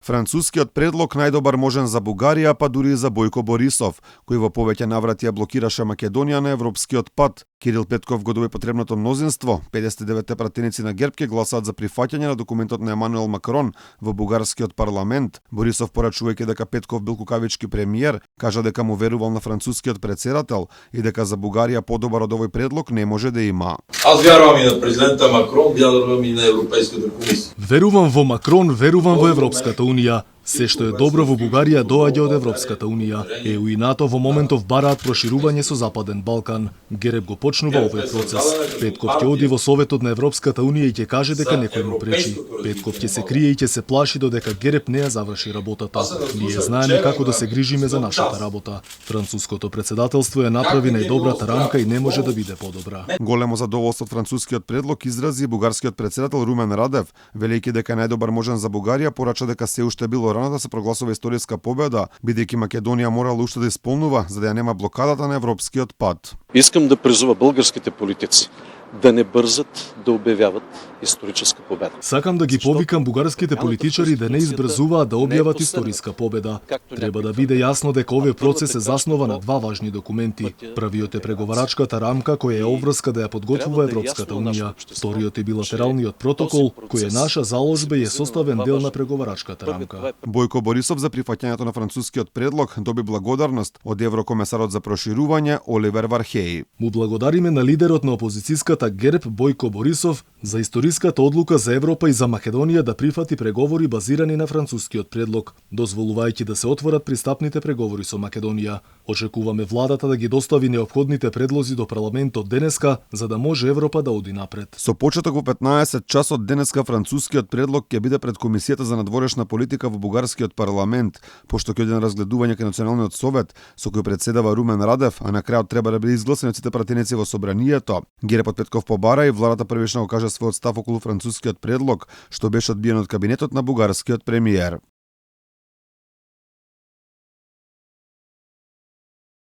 Францускиот предлог најдобар можен за Бугарија, па дури и за Бојко Борисов, кој во повеќе наврати ја блокираше Македонија на европскиот пат. Кирил Петков го доби потребното мнозинство. 59 пратеници на ГЕРБ ќе гласаат за прифаќање на документот на Емануел Макрон во бугарскиот парламент. Борисов, порачувајќи дека Петков бил кукавички премиер, кажа дека му верувал на францускиот председател и дека за Бугарија подобар од овој предлог не може да има. Аз вярвам и на президента Макрон, вярвам и на Европската комисија. Верувам во Макрон, верувам во Европската унија. Се што е добро во Бугарија доаѓа од Европската унија. ЕУ и НАТО во моментов бараат проширување со Западен Балкан. ГЕРБ го почнува овој процес. Петков ќе оди во Советот на Европската унија и ќе каже дека некој му пречи. Петков ќе се крие и ќе се плаши додека ГЕРБ не ја заврши работата. Ние знаеме како да се грижиме за нашата работа. Француското председателство ја направи најдобрата рамка и не може да биде подобра. Големо задоволство од францускиот предлог изрази бугарскиот председател Румен Радев, велејќи дека најдобар можен за Бугарија, порача дека се уште било рано да се прогласува историска победа, бидејќи Македонија морала уште да исполнува за да ја нема блокадата на европскиот пат. Искам да призова българските политици да не бързат да објавяват историческа победа. Сакам да ги повикам бугарските политичари да не избрзуваат да објават историска победа. Треба да биде јасно дека овој процес е заснова на два важни документи. Првиот е преговарачката рамка која е обврска да ја подготвува Европската унија. Вториот е билатералниот протокол кој е наша заложба и е составен дел на преговарачката рамка. Бојко Борисов за прифаќањето на францускиот предлог доби благодарност од еврокомесарот за проширување Оливер Вархеи. Му благодариме на лидерот на опозицијската ГЕРБ Бојко Борисов за историската одлука за Европа и за Македонија да прифати преговори базирани на францускиот предлог, дозволувајќи да се отворат пристапните преговори со Македонија. Очекуваме владата да ги достави неопходните предлози до парламентот денеска, за да може Европа да оди напред. Со почеток во 15 часот денеска францускиот предлог ќе биде пред Комисијата за надворешна политика во бугарскиот парламент, пошто ќе оди на разгледување кај Националниот совет, со кој председава Румен Радев, а на крајот треба да биде изгласени од сите пратеници во собранието. ГЕРБ Петков побара и владата првично го кажа својот став околу францускиот предлог, што беше одбиен од кабинетот на бугарскиот премиер.